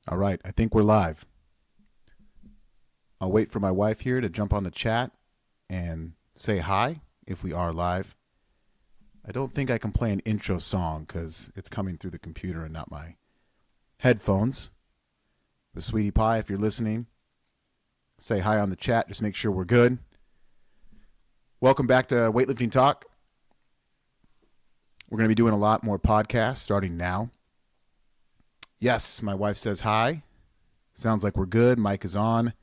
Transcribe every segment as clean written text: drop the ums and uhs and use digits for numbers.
All right, I think we're live. I'll wait for my wife here to jump on the chat and say hi if we are live. I don't think I can play an intro song because it's coming through the computer and not my headphones. But Sweetie Pie, if you're listening, say hi on the chat. Just make sure we're good. Welcome back to Weightlifting Talk. We're going to be doing a lot more podcasts starting now. Yes, my wife says hi. Sounds like we're good. Mic is on.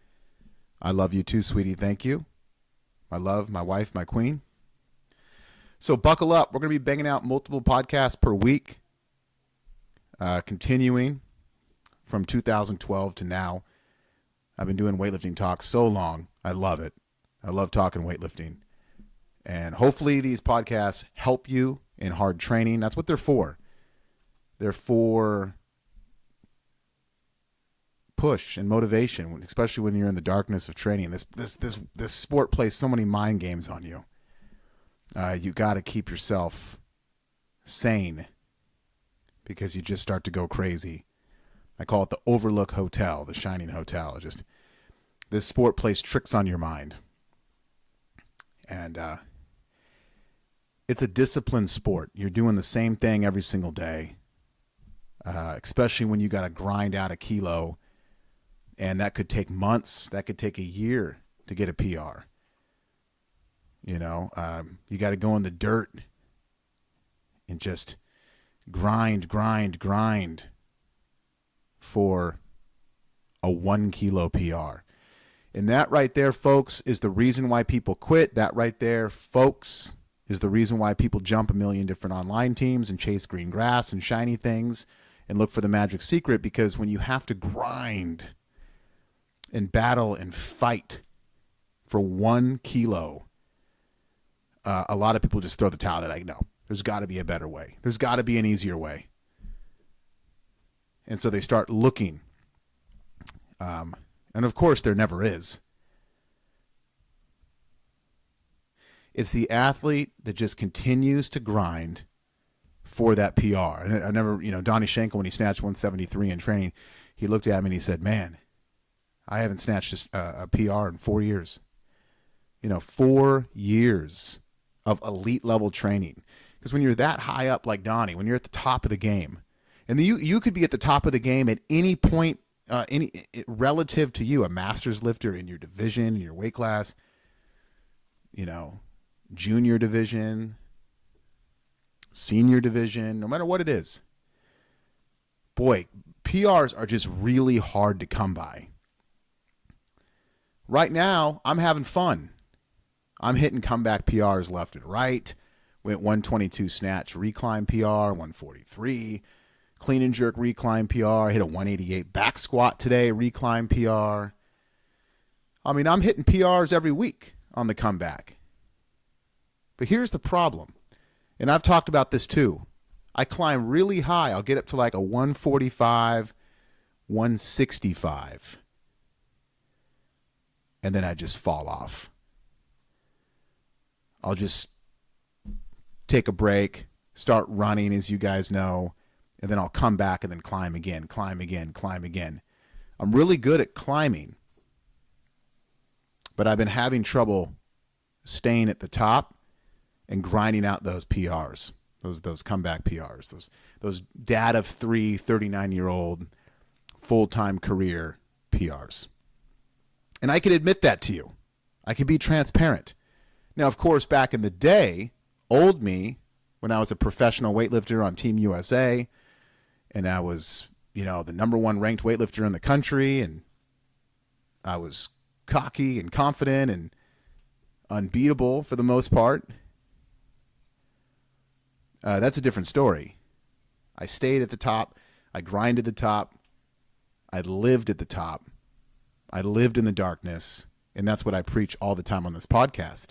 I love you too, sweetie. Thank you. My love, my wife, my queen. So buckle up. We're going to be banging out multiple podcasts per week, continuing from 2012 to now. I've been doing Weightlifting Talk so long. I love it. I love talking weightlifting. And hopefully these podcasts help you in hard training. That's what they're for. They're for push and motivation, especially when you're in the darkness of training. This sport plays so many mind games on you. You got to keep yourself sane because you just start to go crazy. I call it the Overlook Hotel, the Shining Hotel. Just this sport plays tricks on your mind, and it's a disciplined sport. You're doing the same thing every single day, especially when you got to grind out a kilo. And that could take months. That could take a year to get a PR. You know, you got to go in the dirt and just grind for a 1 kilo PR. And that right there, folks, is the reason why people quit. That right there, folks, is the reason why people jump a million different online teams and chase green grass and shiny things and look for the magic secret. Because when you have to grind and battle and fight for 1 kilo, a lot of people just throw the towel. They're like, no, there's got to be a better way. There's got to be an easier way. And so they start looking. And of course, there never is. It's the athlete that just continues to grind for that PR. And I never, Donnie Schenkel, when he snatched 173 in training, he looked at me and he said, man, I haven't snatched a PR in 4 years. 4 years of elite level training. Because when you're that high up like Donnie, when you're at the top of the game, and you could be at the top of the game at any point, relative to you, a master's lifter in your division, in your weight class, junior division, senior division, no matter what it is. Boy, PRs are just really hard to come by. Right now, I'm having fun. I'm hitting comeback PRs left and right. Went 122 snatch recline PR, 143. Clean and jerk recline PR. Hit a 188 back squat today, recline PR. I mean, I'm hitting PRs every week on the comeback. But here's the problem. And I've talked about this too. I climb really high. I'll get up to like a 145, 165. And then I just fall off. I'll just take a break, start running, as you guys know, and then I'll come back and then climb again. I'm really good at climbing, but I've been having trouble staying at the top and grinding out those PRs, those comeback PRs, those dad of 3, 39-year-old full-time career PRs. And I can admit that to you. I can be transparent. Now, of course, back in the day, old me, when I was a professional weightlifter on Team USA, and I was, the number 1 ranked weightlifter in the country, and I was cocky and confident and unbeatable for the most part. That's a different story. I stayed at the top. I grinded the top. I lived at the top. I lived in the darkness, and that's what I preach all the time on this podcast.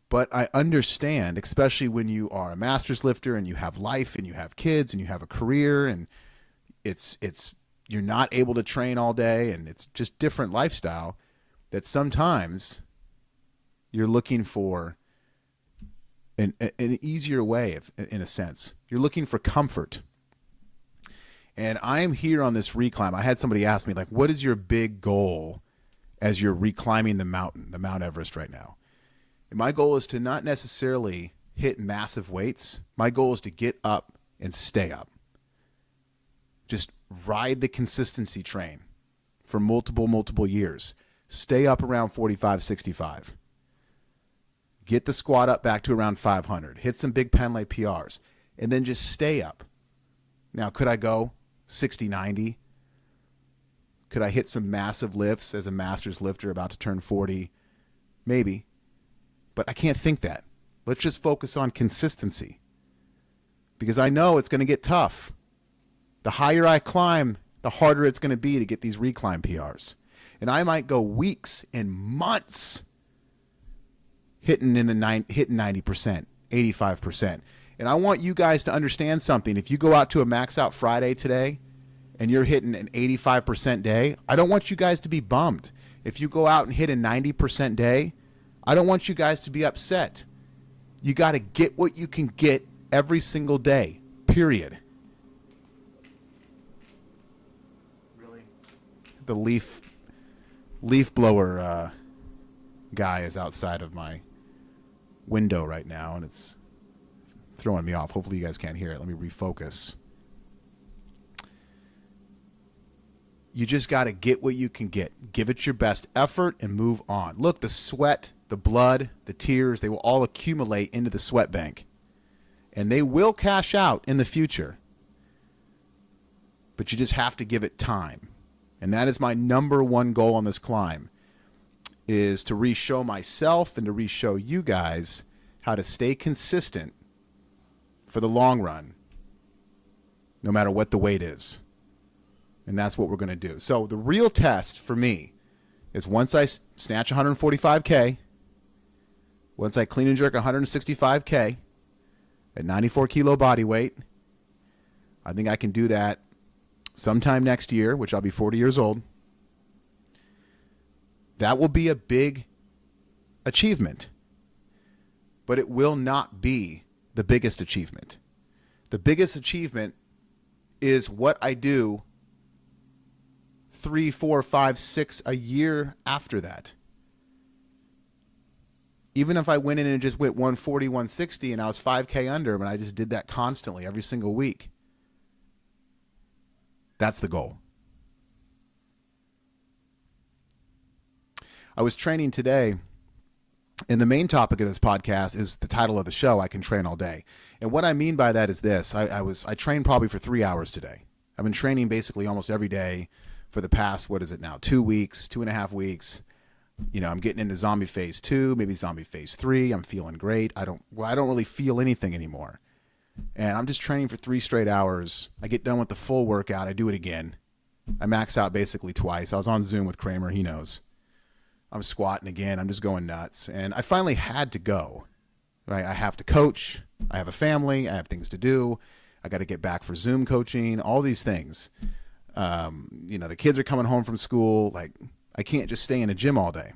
But I understand, especially when you are a master's lifter and you have life and you have kids and you have a career and you're not able to train all day and it's just different lifestyle, that sometimes you're looking for an easier way, in a sense. You're looking for comfort. And I am here on this reclimb. I had somebody ask me, like, what is your big goal as you're reclimbing the mountain, the Mount Everest right now? And my goal is to not necessarily hit massive weights. My goal is to get up and stay up. Just ride the consistency train for multiple years. Stay up around 45, 65. Get the squat up back to around 500. Hit some big Penlay PRs. And then just stay up. Now, could I go 60, 90? Could I hit some massive lifts as a master's lifter about to turn 40? Maybe. But I can't think that. Let's just focus on consistency. Because I know it's going to get tough. The higher I climb, the harder it's going to be to get these reclimb PRs. And I might go weeks and months hitting 90%, 85%. And I want you guys to understand something. If you go out to a Max Out Friday today and you're hitting an 85% day, I don't want you guys to be bummed. If you go out and hit a 90% day, I don't want you guys to be upset. You got to get what you can get every single day, period. Really? The leaf blower guy is outside of my window right now, and it's throwing me off. Hopefully you guys can't hear it. Let me refocus. You just got to get what you can get. Give it your best effort and move on. Look, the sweat, the blood, the tears, they will all accumulate into the sweat bank. And they will cash out in the future. But you just have to give it time. And that is my number one goal on this climb, is to re-show myself and to re-show you guys how to stay consistent for the long run, no matter what the weight is. And that's what we're going to do. So the real test for me is once I snatch 145K, once I clean and jerk 165K at 94 kilo body weight, I think I can do that sometime next year, which I'll be 40 years old. That will be a big achievement, but it will not be the biggest achievement. The biggest achievement is what I do 3, 4, 5, 6 a year after that. Even if I went in and just went 140, 160 and I was 5K under, but I just did that constantly every single week. That's the goal. I was training today, and the main topic of this podcast is the title of the show, I Can Train All Day. And what I mean by that is this. I trained probably for 3 hours today. I've been training basically almost every day for the past, 2 weeks, 2.5 weeks. You know, I'm getting into zombie phase 2, maybe zombie phase 3. I'm feeling great. I don't really feel anything anymore. And I'm just training for 3 straight hours. I get done with the full workout. I do it again. I max out basically twice. I was on Zoom with Kramer. He knows. I'm squatting again. I'm just going nuts. And I finally had to go. Right? I have to coach. I have a family. I have things to do. I got to get back for Zoom coaching, all these things. The kids are coming home from school. Like, I can't just stay in a gym all day.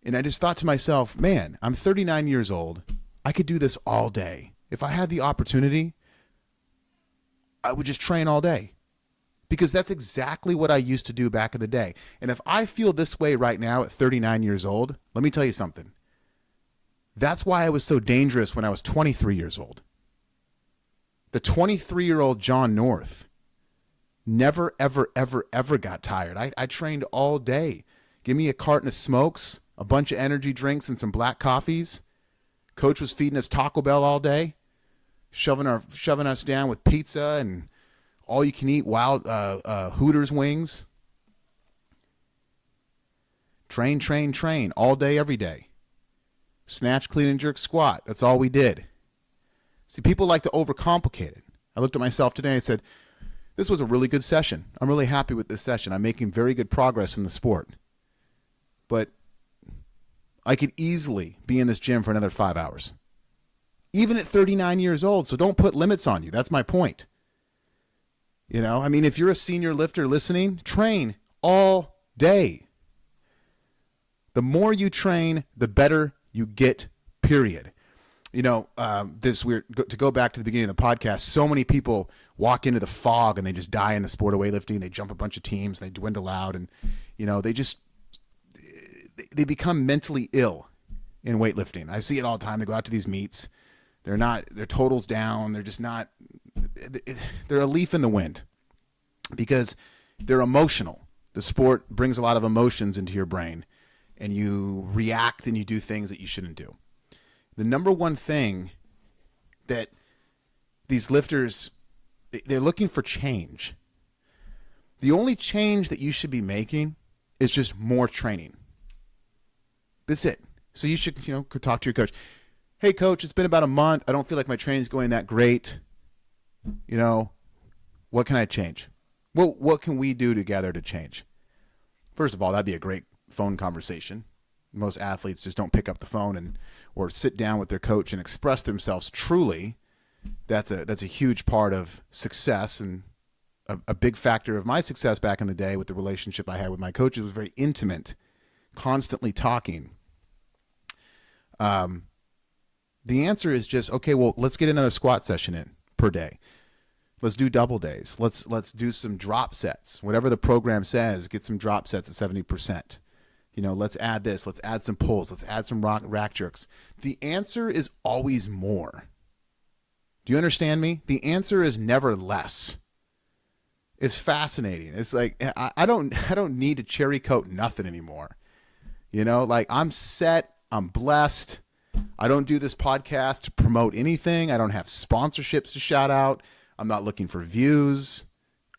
And I just thought to myself, man, I'm 39 years old. I could do this all day. If I had the opportunity, I would just train all day. Because that's exactly what I used to do back in the day. And if I feel this way right now at 39 years old, let me tell you something. That's why I was so dangerous when I was 23 years old. The 23-year-old John North never, ever, ever, ever got tired. I trained all day. Give me a carton of smokes, a bunch of energy drinks, and some black coffees. Coach was feeding us Taco Bell all day, shoving us down with pizza and all you can eat wild Hooters wings. Train all day, every day. Snatch, clean, and jerk, squat. That's all we did. See, people like to overcomplicate it. I looked at myself today and I said, this was a really good session. I'm really happy with this session. I'm making very good progress in the sport. But I could easily be in this gym for another 5 hours. Even at 39 years old, so don't put limits on you. That's my point. You know, I mean, if you're a senior lifter listening, train all day. The more you train, the better you get, period. this weird, to go back to the beginning of the podcast, so many people walk into the fog and they just die in the sport of weightlifting. They jump a bunch of teams, and they dwindle out, and they become mentally ill in weightlifting. I see it all the time. They go out to these meets. Their totals down. They're just not, they're a leaf in the wind because they're emotional. The sport brings a lot of emotions into your brain, and you react and you do things that you shouldn't do. The number one thing that these lifters, they're looking for change. The only change that you should be making is just more training. That's it. So you should, talk to your coach. Hey, coach, it's been about a month. I don't feel like my training's going that great. What can I change? Well, what can we do together to change? First of all, that'd be a great phone conversation. Most athletes just don't pick up the phone or sit down with their coach and express themselves truly. That's a huge part of success, and a big factor of my success back in the day with the relationship I had with my coaches was very intimate, constantly talking. The answer is just, okay, well, let's get another squat session in per day. Let's do double days. Let's do some drop sets. Whatever the program says, get some drop sets at 70%. Let's add this. Let's add some pulls. Let's add some rack jerks. The answer is always more. Do you understand me? The answer is never less. It's fascinating. It's like I don't need to cherry coat nothing anymore. I'm set. I'm blessed. I don't do this podcast to promote anything. I don't have sponsorships to shout out. I'm not looking for views.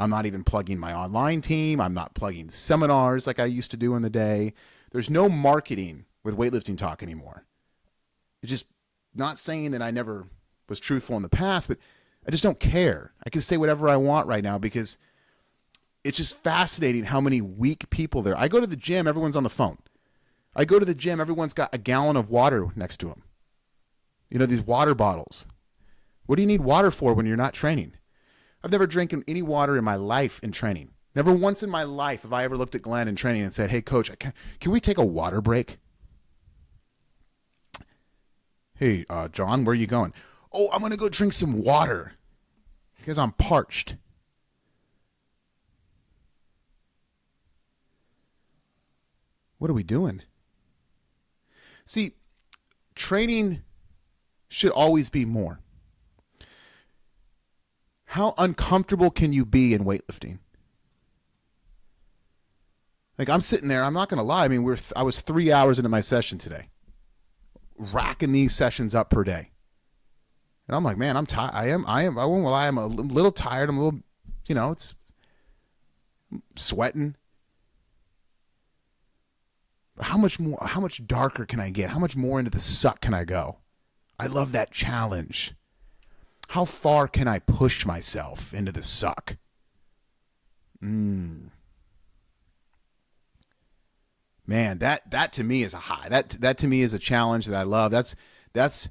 I'm not even plugging my online team. I'm not plugging seminars like I used to do in the day. There's no marketing with Weightlifting Talk anymore. It's just not saying that I never was truthful in the past, but I just don't care. I can say whatever I want right now because it's just fascinating how many weak people there are. I go to the gym, everyone's on the phone. I go to the gym, everyone's got a gallon of water next to them. These water bottles. What do you need water for when you're not training? I've never drank any water in my life in training. Never once in my life have I ever looked at Glenn in training and said, hey, coach, can we take a water break? Hey, John, where are you going? Oh, I'm going to go drink some water because I'm parched. What are we doing? See, training should always be more. How uncomfortable can you be in weightlifting? Like I'm sitting there, I'm not going to lie. I mean, I was 3 hours into my session today, racking these sessions up per day. And I'm like, man, I'm tired. I won't lie. I'm a little tired. I'm a little, it's sweating. How much darker can I get? How much more into the suck can I go? I love that challenge. How far can I push myself into the suck? Man, that to me is a high. That to me is a challenge that I love. That's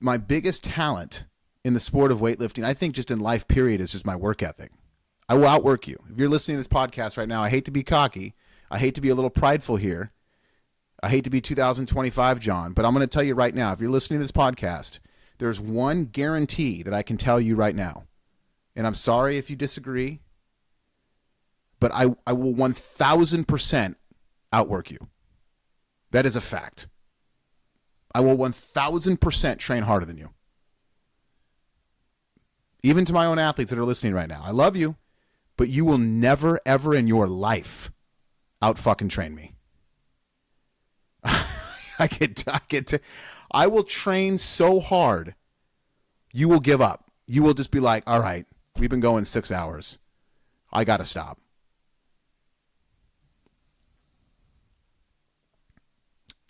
my biggest talent in the sport of weightlifting. I think just in life period is just my work ethic. I will outwork you. If you're listening to this podcast right now, I hate to be cocky. I hate to be a little prideful here. I hate to be 2025 John, but I'm going to tell you right now, if you're listening to this podcast, there's one guarantee that I can tell you right now. And I'm sorry if you disagree, but I will 1,000% outwork you. That is a fact. I will 1,000% train harder than you. Even to my own athletes that are listening right now. I love you, but you will never, ever in your life out fucking train me. I will train so hard, you will give up. You will just be like, all right, we've been going 6 hours. I got to stop.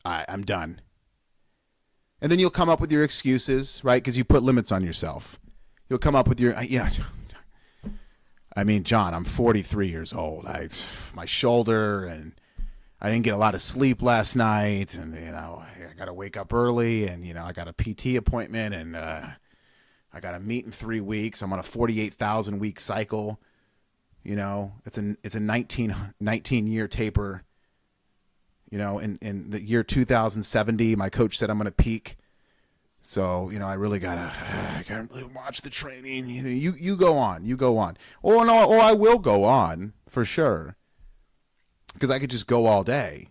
I'm done. And then you'll come up with your excuses, right? Because you put limits on yourself. You'll come up with your, I mean, John, I'm 43 years old. My shoulder, and I didn't get a lot of sleep last night, and I got to wake up early, and I got a PT appointment, and I got a meet in 3 weeks. I'm on a 48,000 week cycle. It's a 19 year taper. In the year 2070, my coach said I'm going to peak. So, I really I gotta really watch the training. You go on. Or no, or I will go on for sure. Because I could just go all day.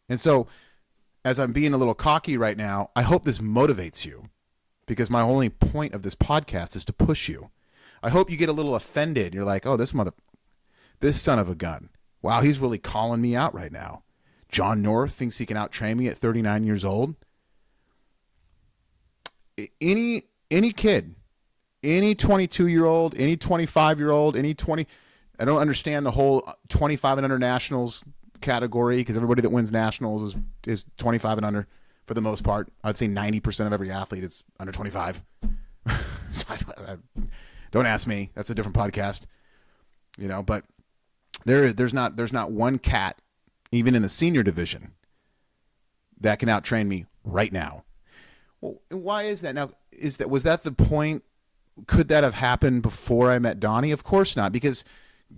And so, as I'm being a little cocky right now, I hope this motivates you. Because my only point of this podcast is to push you. I hope you get a little offended. You're like, oh, this son of a gun. Wow, he's really calling me out right now. John North thinks he can out-train me at 39 years old. Any kid, any 22-year-old, any 25-year-old, any 20... I don't understand the whole 25 and under nationals category because everybody that wins nationals is 25 and under for the most part. I'd say 90% of every athlete is under 25. So don't ask me. That's a different podcast. But there's not one cat, even in the senior division, that can out-train me right now. Well, why is that? Now, was that the point? Could that have happened before I met Donnie? Of course not, because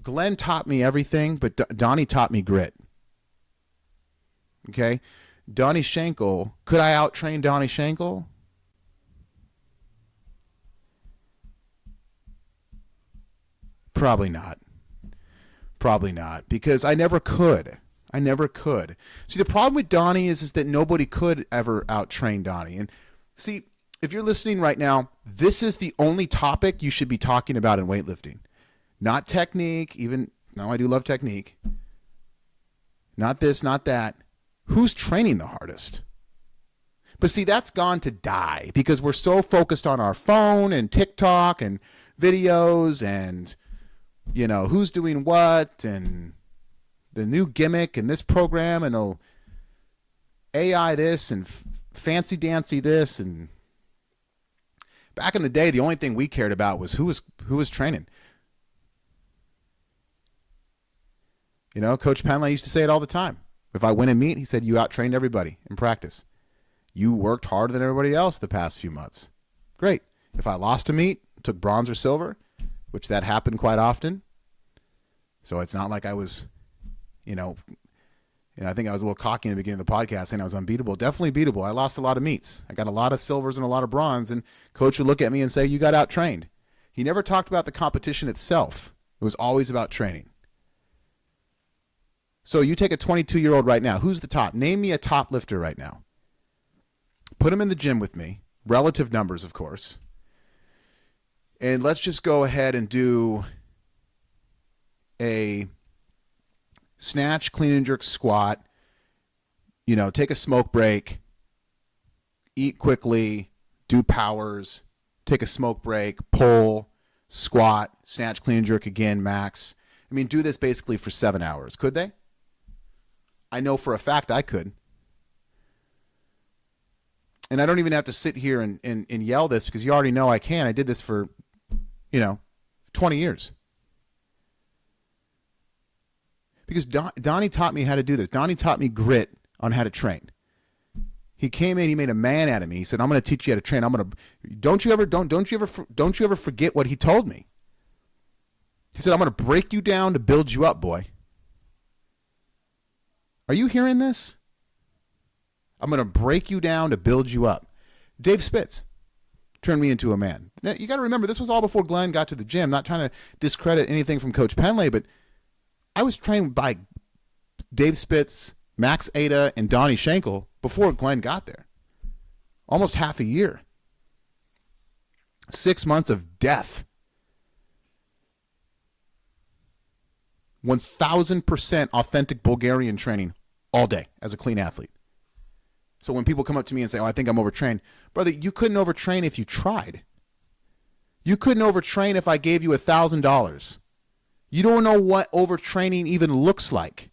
Glenn taught me everything, but Donnie taught me grit. Okay? Donnie Schenkel, could I out-train Donnie Schenkel? Probably not. Because I never could. See, the problem with Donnie is that nobody could ever out-train Donnie. And see, if you're listening right now, this is the only topic you should be talking about in weightlifting. Not technique, even though I do love technique. Not this, not that. Who's training the hardest? But see, that's gone to die because we're so focused on our phone and TikTok and videos and, who's doing what and the new gimmick and this program and AI this and fancy dancy this. And back in the day, the only thing we cared about was who was training. Coach Penley used to say it all the time. If I win a meet, he said, you out-trained everybody in practice. You worked harder than everybody else the past few months. Great. If I lost a meet, took bronze or silver, which that happened quite often. So it's not like I was, I think I was a little cocky in the beginning of the podcast saying I was unbeatable. Definitely beatable. I lost a lot of meets. I got a lot of silvers and a lot of bronze, and coach would look at me and say, you got out-trained. He never talked about the competition itself. It was always about training. So you take a 22-year-old right now. Who's the top? Name me a top lifter right now. Put him in the gym with me. Relative numbers, of course. And let's just go ahead and do a snatch, clean and jerk squat. Take a smoke break. Eat quickly. Do powers. Take a smoke break. Pull. Squat. Snatch, clean and jerk again, max. Do this basically for 7 hours. Could they? I know for a fact I could. And I don't even have to sit here and yell this because you already know I can. I did this for, 20 years. Because Donnie taught me how to do this. Donnie taught me grit on how to train. He came in, he made a man out of me. He said, I'm going to teach you how to train. Don't you ever forget what he told me. He said, I'm going to break you down to build you up, boy. Are you hearing this? I'm going to break you down to build you up. Dave Spitz turned me into a man. Now, you got to remember, this was all before Glenn got to the gym. Not trying to discredit anything from Coach Penley, but I was trained by Dave Spitz, Max Ada, and Donnie Schenkel before Glenn got there. Almost half a year. 6 months of death. 1,000% authentic Bulgarian training all day as a clean athlete. So when people come up to me and say, I think I'm overtrained, brother, you couldn't overtrain if you tried. You couldn't overtrain if I gave you $1,000. You don't know what overtraining even looks like.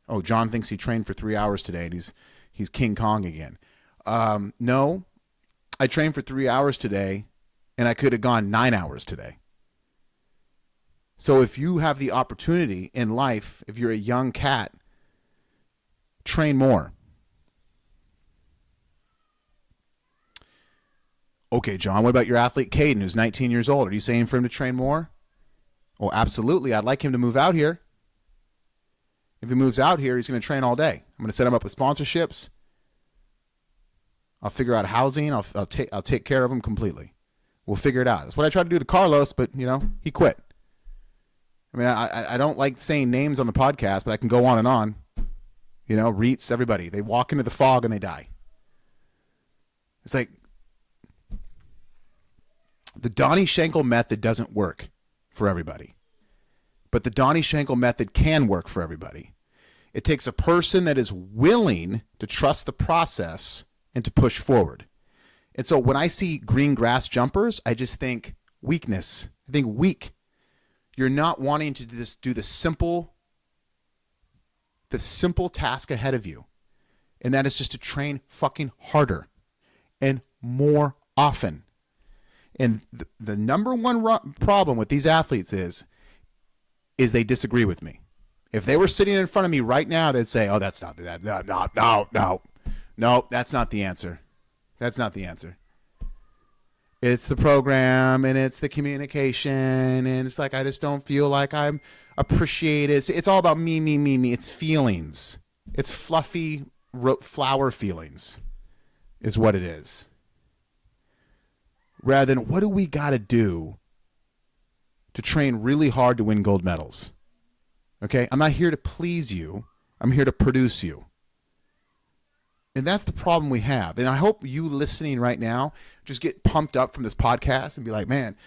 Oh, John thinks he trained for 3 hours today and he's King Kong again. No, I trained for 3 hours today and I could have gone 9 hours today. So if you have the opportunity in life, if you're a young cat, train more. Okay, John, what about your athlete Caden, who's 19 years old? Are you saying for him to train more? Oh, absolutely. I'd like him to move out here. If he moves out here, he's going to train all day. I'm going to set him up with sponsorships. I'll figure out housing. I'll take care of him completely. We'll figure it out. That's what I tried to do to Carlos, but, he quit. I mean, I don't like saying names on the podcast, but I can go on and on. Reets, everybody. They walk into the fog and they die. It's like the Donnie Schenkel method doesn't work for everybody. But the Donnie Schenkel method can work for everybody. It takes a person that is willing to trust the process and to push forward. And so when I see green grass jumpers, I just think weakness. I think weak. You're not wanting to do the simple task ahead of you. And that is just to train fucking harder and more often. And the number one problem with these athletes is they disagree with me. If they were sitting in front of me right now, they'd say, "Oh, that's not that. No, that's not the answer. That's not the answer. It's the program and it's the communication, and it's like I just don't feel like I'm appreciated. It's all about me. It's feelings. It's fluffy flower feelings, is what it is. Rather than what do we got to do to train really hard to win gold medals? Okay, I'm not here to please you. I'm here to produce you. And that's the problem we have. And I hope you listening right now just get pumped up from this podcast and be like, man,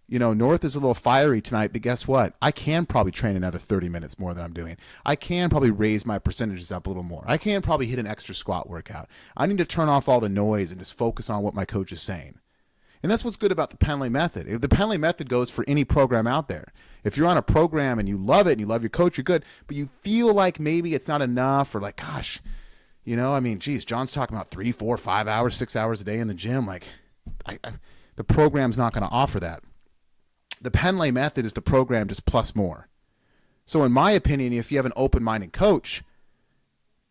North is a little fiery tonight, but guess what? I can probably train another 30 minutes more than I'm doing. I can probably raise my percentages up a little more. I can probably hit an extra squat workout. I need to turn off all the noise and just focus on what my coach is saying. And that's what's good about the Penley method. If the Penley method goes for any program out there. If you're on a program and you love it and you love your coach, you're good, but you feel like maybe it's not enough, or like, gosh, geez, John's talking about 3, 4, 5 hours, 6 hours a day in the gym. Like, the program's not going to offer that. The Penley method is the program just plus more. So in my opinion, if you have an open-minded coach,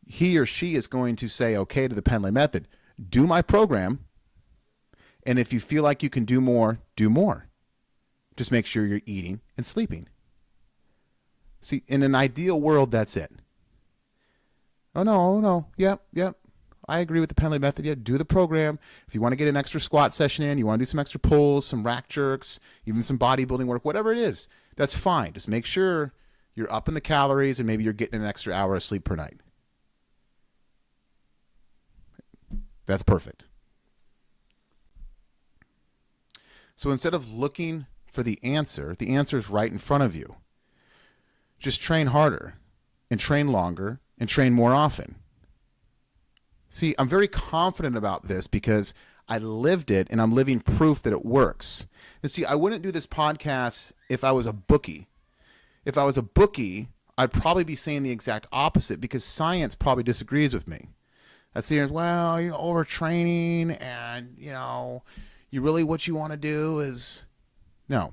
he or she is going to say okay to the Penley method. Do my program. And if you feel like you can do more, do more. Just make sure you're eating and sleeping. See, in an ideal world, that's it. Oh, no. Yep. I agree with the Penley method. Yeah, do the program. If you want to get an extra squat session in, you want to do some extra pulls, some rack jerks, even some bodybuilding work, whatever it is, that's fine. Just make sure you're up in the calories and maybe you're getting an extra hour of sleep per night. That's perfect. So instead of looking for the answer is right in front of you. Just train harder and train longer and train more often. See, I'm very confident about this because I lived it and I'm living proof that it works. And see, I wouldn't do this podcast if I was a bookie. If I was a bookie, I'd probably be saying the exact opposite because science probably disagrees with me. I'd say, well, you're overtraining and, you really, what you want to do is, no.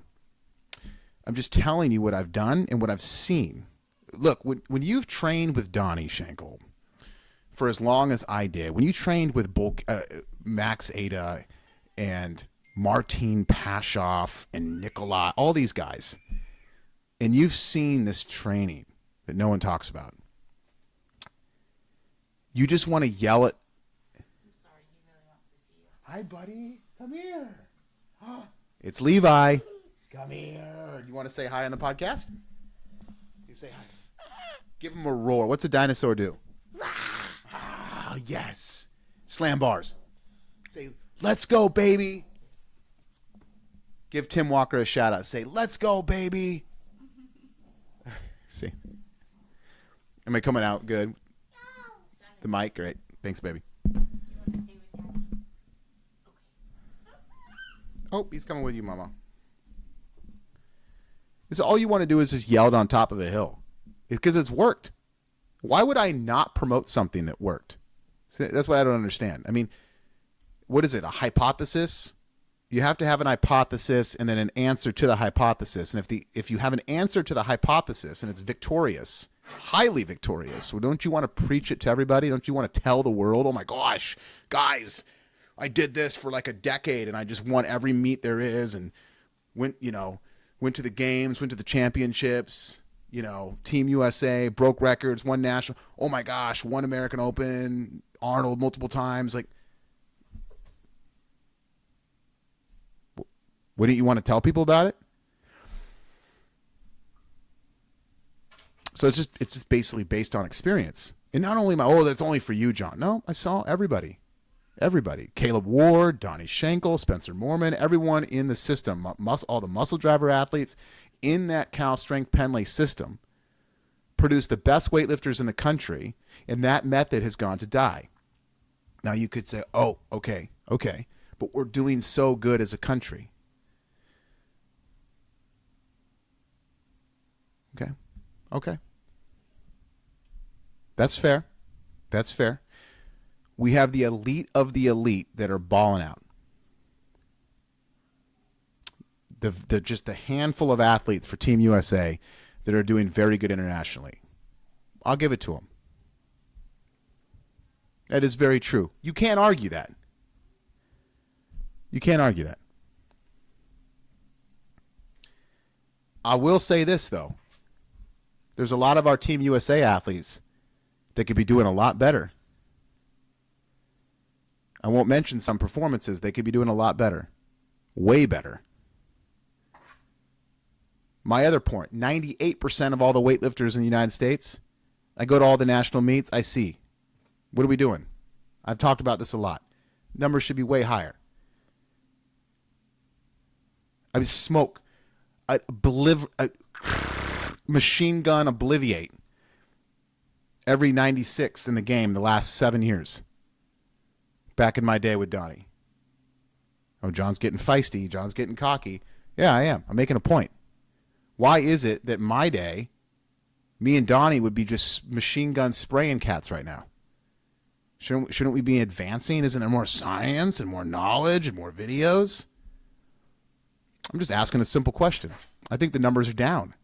I'm just telling you what I've done and what I've seen. Look, when you've trained with Donnie Schenkel for as long as I did, when you trained with Max Ada and Martin Pashoff and Nikolai, all these guys, and you've seen this training that no one talks about, you just want to yell at. I'm sorry, he really wants to see you. Hi, buddy. Come here. It's Levi. Come here. You want to say hi on the podcast? You say hi. Give him a roar. What's a dinosaur do? Yes. Slam bars. Say, let's go, baby. Give Tim Walker a shout out. Say, let's go, baby. See. Am I coming out good? The mic? Great. Thanks, baby. Oh, he's coming with you, Mama. So all you want to do is just yell it on top of a hill. It's because it's worked. Why would I not promote something that worked? See, that's what I don't understand. I mean, what is it, a hypothesis? You have to have an hypothesis and then an answer to the hypothesis. And if you have an answer to the hypothesis and it's victorious, highly victorious, well, don't you want to preach it to everybody? Don't you want to tell the world, oh my gosh, guys, I did this for like a decade and I just won every meet there is and went to the games, went to the championships. Team USA broke records, won national. Oh my gosh, won American Open, Arnold multiple times. Like, wouldn't you want to tell people about it? So it's just basically based on experience. And not only that's only for you, John. No, I saw everybody. Everybody. Caleb Ward, Donnie Schenkel, Spencer Mormon, everyone in the system, all the muscle driver athletes in that Cal Strength Penley system produce the best weightlifters in the country, and that method has gone to die. Now you could say, oh, okay, but we're doing so good as a country. Okay. That's fair. We have the elite of the elite that are balling out. Just a handful of athletes for Team USA that are doing very good internationally. I'll give it to them. That is very true. You can't argue that. I will say this, though. There's a lot of our Team USA athletes that could be doing a lot better. I won't mention some performances. They could be doing a lot better. Way better. My other point, 98% of all the weightlifters in the United States, I go to all the national meets, I see. What are we doing? I've talked about this a lot. Numbers should be way higher. I mean, smoke. Machine gun obliviate every 96 in the game the last 7 years. Back in my day with Donnie. Oh, John's getting feisty. John's getting cocky. Yeah, I am. I'm making a point. Why is it that my day, me and Donnie would be just machine gun spraying cats right now? Shouldn't we be advancing? Isn't there more science and more knowledge and more videos? I'm just asking a simple question. I think the numbers are down.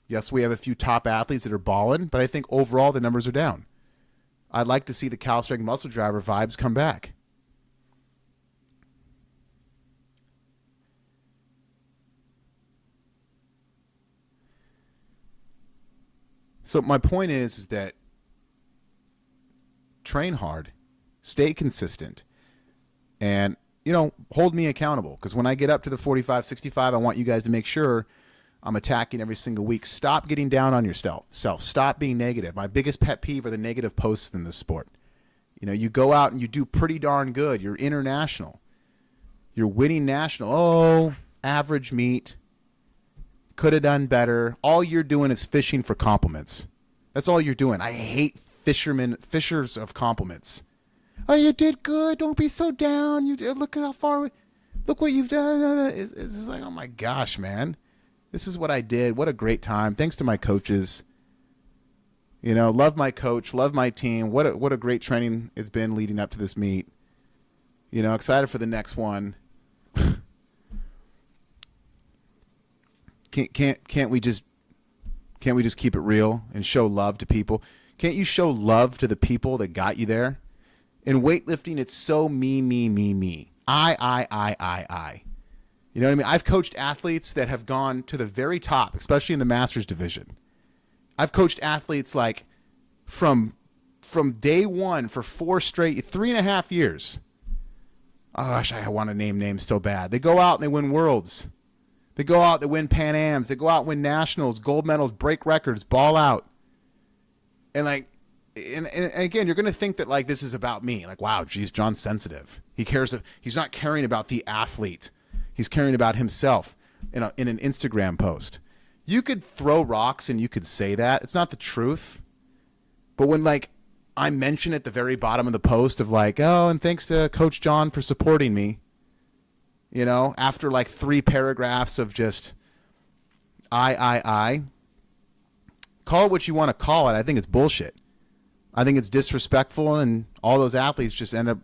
Yes, we have a few top athletes that are balling, but I think overall the numbers are down. I'd like to see the Cal Strength muscle driver vibes come back. So my point is that train hard, stay consistent, and, hold me accountable. Because when I get up to the 45, 65, I want you guys to make sure I'm attacking every single week. Stop getting down on yourself. Stop being negative. My biggest pet peeve are the negative posts in this sport. You go out and you do pretty darn good. You're international. You're winning national. Oh, average meet. Could have done better. All you're doing is fishing for compliments. That's all you're doing. I hate fishers of compliments. Oh, you did good. Don't be so down. Look at how far. Look what you've done. It's just like, oh my gosh, man. This is what I did. What a great time. Thanks to my coaches. Love my coach, love my team. What a great training it's been leading up to this meet. Excited for the next one. Can't we just keep it real and show love to people? Can't you show love to the people that got you there? In weightlifting, it's so me. I. You know what I mean? I've coached athletes that have gone to the very top, especially in the Masters division. I've coached athletes like from day one for 3.5 years. Oh, gosh, I want to name names so bad. They go out and they win worlds. They go out, they win Pan Ams. They go out and win nationals, gold medals, break records, ball out. And and again, you're going to think that this is about me. Wow, geez, John's sensitive. He's not caring about the athlete. He's caring about himself in an Instagram post. You could throw rocks and you could say that. It's not the truth. But when I mention at the very bottom of the post of oh, and thanks to Coach John for supporting me, after 3 paragraphs of just I, call it what you want to call it. I think it's bullshit. I think it's disrespectful, and all those athletes just end up,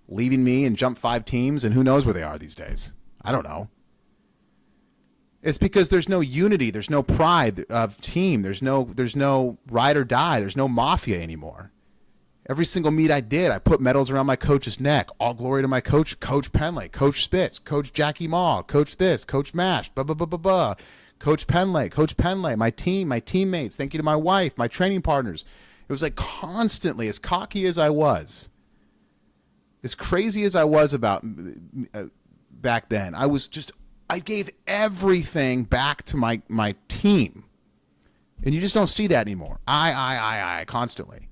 leaving me and jump 5 teams, and who knows where they are these days. I don't know. It's because there's no unity. There's no pride of team. There's no ride or die. There's no mafia anymore. Every single meet I did, I put medals around my coach's neck. All glory to my coach, Coach Penley, Coach Spitz, Coach Jackie Maw, Coach this, Coach Mash, Coach Penlay, my team, my teammates. Thank you to my wife, my training partners. It was like constantly, as cocky as I was, as crazy as I was about back then, I gave everything back to my team. And you just don't see that anymore. I constantly.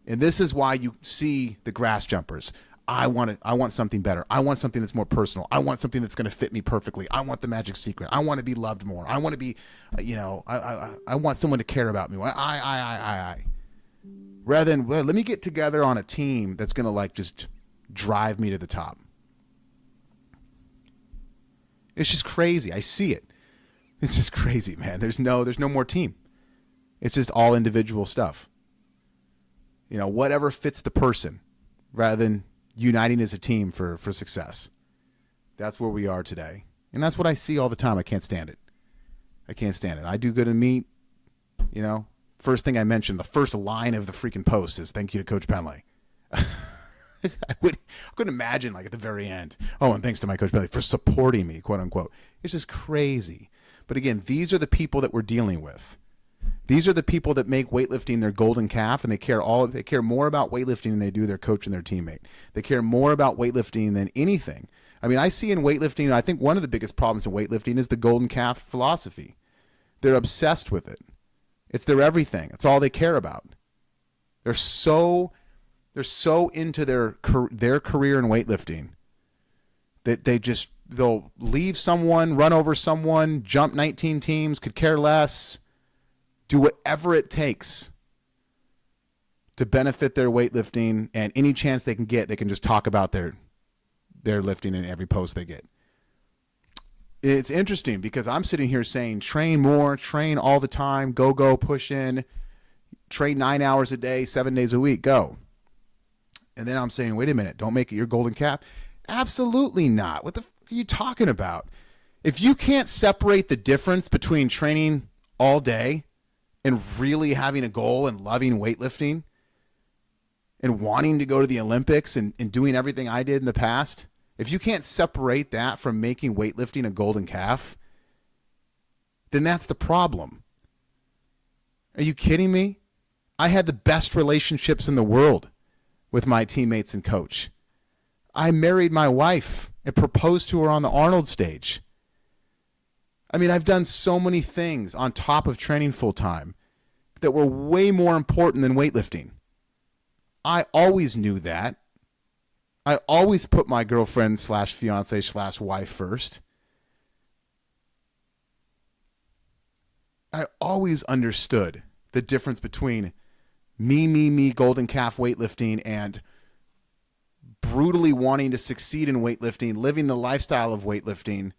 And this is why you see the grass jumpers. I want something better. I want something that's more personal. I want something that's going to fit me perfectly. I want the magic secret. I want to be loved more. I want to be, I want someone to care about me. Rather than, well, let me get together on a team that's going to like just drive me to the top. It's just crazy. I see it. It's just crazy, man. There's no more team. It's just all individual stuff. Whatever fits the person rather than uniting as a team for success. That's where we are today. And that's what I see all the time. I can't stand it. I do good in meet. First thing I mentioned, the first line of the freaking post is thank you to Coach Penlay. I couldn't imagine like at the very end, oh, and thanks to my Coach Penlay for supporting me, quote unquote. It's just crazy. But again, these are the people that we're dealing with. These are the people that make weightlifting their golden calf, and they care more about weightlifting than they do their coach and their teammate. They care more about weightlifting than anything. I mean, I see in weightlifting, I think one of the biggest problems in weightlifting is the golden calf philosophy. They're obsessed with it. It's their everything. It's all they care about. They're so into their career in weightlifting that they'll leave someone, run over someone, jump 19 teams, could care less, do whatever it takes to benefit their weightlifting, and any chance they can get, they can just talk about their lifting in every post they get. It's interesting because I'm sitting here saying train more, train all the time, go, push in, train 9 hours a day, 7 days a week, go. And then I'm saying, wait a minute, don't make it your golden calf. Absolutely not. What the f are you talking about? If you can't separate the difference between training all day and really having a goal and loving weightlifting and wanting to go to the Olympics and doing everything I did in the past, if you can't separate that from making weightlifting a golden calf, then that's the problem. Are you kidding me? I had the best relationships in the world with my teammates and coach. I married my wife and proposed to her on the Arnold stage. I mean, I've done so many things on top of training full time that were way more important than weightlifting. I always knew that. I always put my girlfriend / fiance / wife first. I always understood the difference between me, golden calf weightlifting and brutally wanting to succeed in weightlifting, living the lifestyle of weightlifting,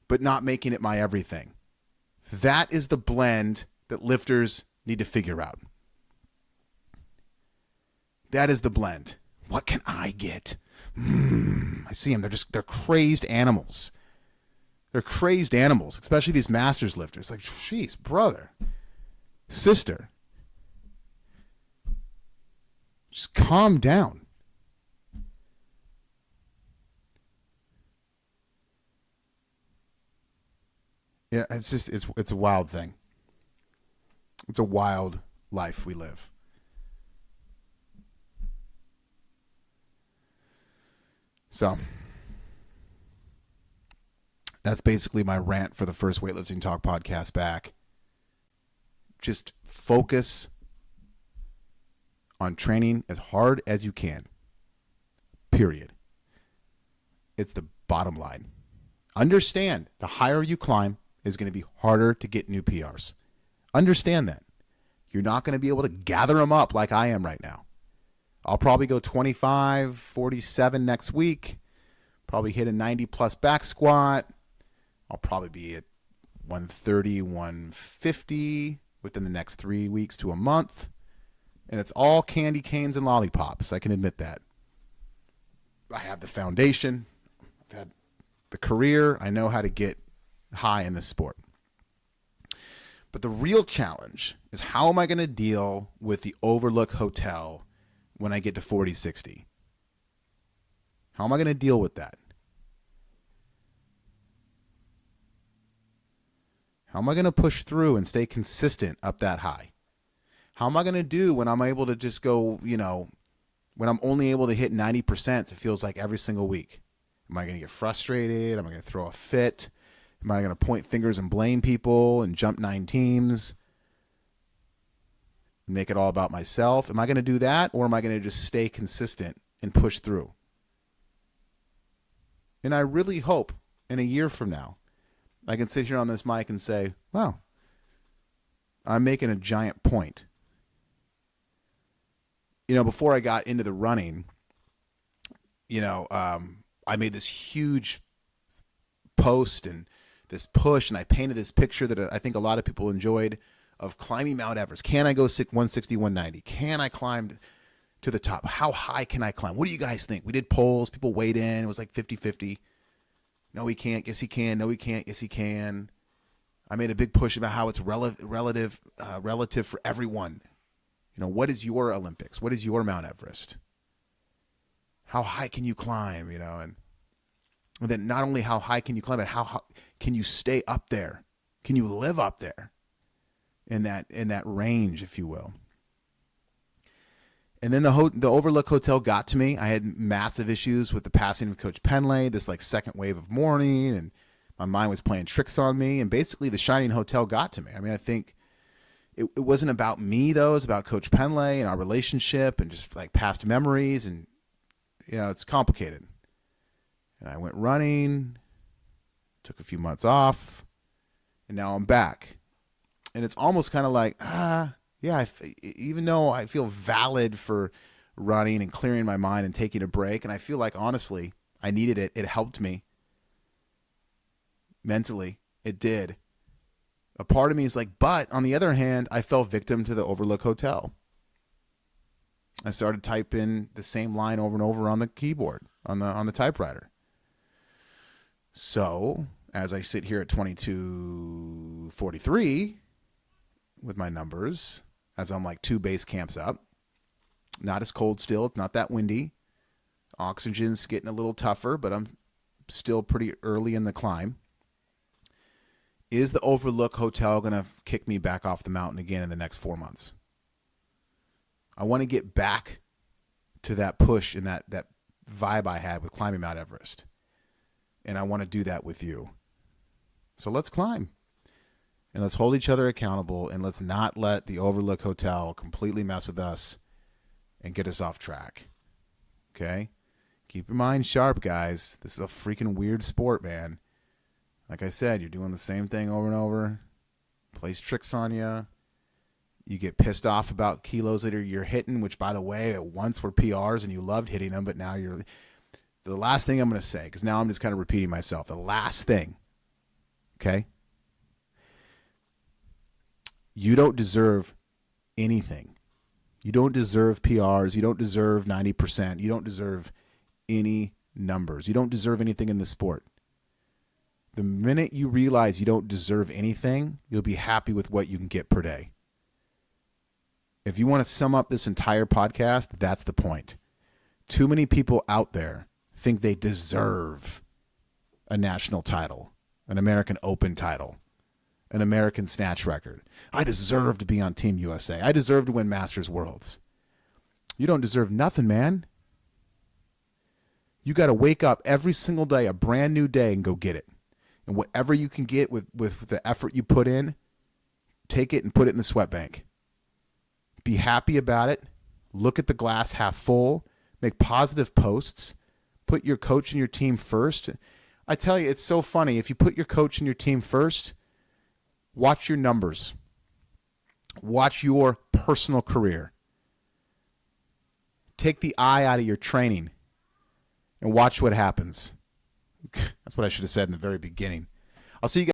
but not making it my everything. That is the blend that lifters need to figure out. That is the blend. What can I get? I see them. They're crazed animals. They're crazed animals, especially these masters lifters. Like, jeez, brother, sister, just calm down. Yeah, it's a wild thing. It's a wild life we live. So that's basically my rant for the first Weightlifting Talk podcast back. Just focus on training as hard as you can. Period. It's the bottom line. Understand the higher you climb is going to be harder to get new PRs. Understand that. You're not going to be able to gather them up like I am right now. I'll probably go 25, 47 next week. Probably hit a 90 plus back squat. I'll probably be at 130, 150 within the next 3 weeks to a month. And it's all candy canes and lollipops. I can admit that. I have the foundation. I've had the career. I know how to get high in this sport. But the real challenge is, how am I going to deal with the Overlook Hotel when I get to 40, 60? How am I going to deal with that? How am I going to push through and stay consistent up that high? How am I going to do when I'm able to just go, when I'm only able to hit 90%, it feels like every single week? Am I going to get frustrated? Am I going to throw a fit? Am I going to point fingers and blame people and jump 9 teams? Make it all about myself? Am I going to do that, or am I going to just stay consistent and push through? And I really hope in a year from now, I can sit here on this mic and say, wow, I'm making a giant point. Before I got into the running, I made this huge post and this push, and I painted this picture that I think a lot of people enjoyed of climbing Mount Everest. Can I go 160, 190? Can I climb to the top? How high can I climb? What do you guys think? We did polls. People weighed in. It was like 50-50. No, he can't. Yes, he can. No, he can't. Yes, he can. I made a big push about how it's relative for everyone. What is your Olympics? What is your Mount Everest? How high can you climb? And then not only how high can you climb, but how can you stay up there? Can you live up there in that range, if you will? And then the Overlook Hotel got to me. I had massive issues with the passing of Coach Penlay, this like second wave of mourning, and my mind was playing tricks on me. And basically, the Shining Hotel got to me. I mean, I think it wasn't about me, though. It was about Coach Penlay and our relationship and just like past memories. And, it's complicated. And I went running, took a few months off, and now I'm back. And it's almost kind of like, yeah, even though I feel valid for running and clearing my mind and taking a break, and I feel like, honestly, I needed it. It helped me mentally. It did. A part of me is like, but on the other hand, I fell victim to the Overlook Hotel. I started typing the same line over and over on the keyboard, on the typewriter. So as I sit here at 22:43 with my numbers, as I'm like 2 base camps up, not as cold still. It's not that windy. Oxygen's getting a little tougher, but I'm still pretty early in the climb. Is the Overlook Hotel going to kick me back off the mountain again in the next 4 months? I want to get back to that push and that vibe I had with climbing Mount Everest. And I want to do that with you. So let's climb. And let's hold each other accountable, and let's not let the Overlook Hotel completely mess with us and get us off track. Okay? Keep your mind sharp, guys. This is a freaking weird sport, man. Like I said, you're doing the same thing over and over. Plays tricks on you. You get pissed off about kilos that you're hitting, which, by the way, at once were PRs and you loved hitting them, but now you're... The last thing I'm going to say, because now I'm just kind of repeating myself. The last thing, okay? You don't deserve anything. You don't deserve PRs. You don't deserve 90%. You don't deserve any numbers. You don't deserve anything in the sport. The minute you realize you don't deserve anything, you'll be happy with what you can get per day. If you want to sum up this entire podcast, that's the point. Too many people out there think they deserve a national title, an American Open title, an American snatch record. I deserve to be on Team USA. I deserve to win Masters Worlds. You don't deserve nothing, man. You got to wake up every single day, a brand new day, and go get it. And whatever you can get with the effort you put in, take it and put it in the sweat bank. Be happy about it. Look at the glass half full. Make positive posts. Put your coach and your team first. I tell you, it's so funny. If you put your coach and your team first, watch your numbers. Watch your personal career. Take the eye out of your training and watch what happens. That's what I should have said in the very beginning. I'll see you guys.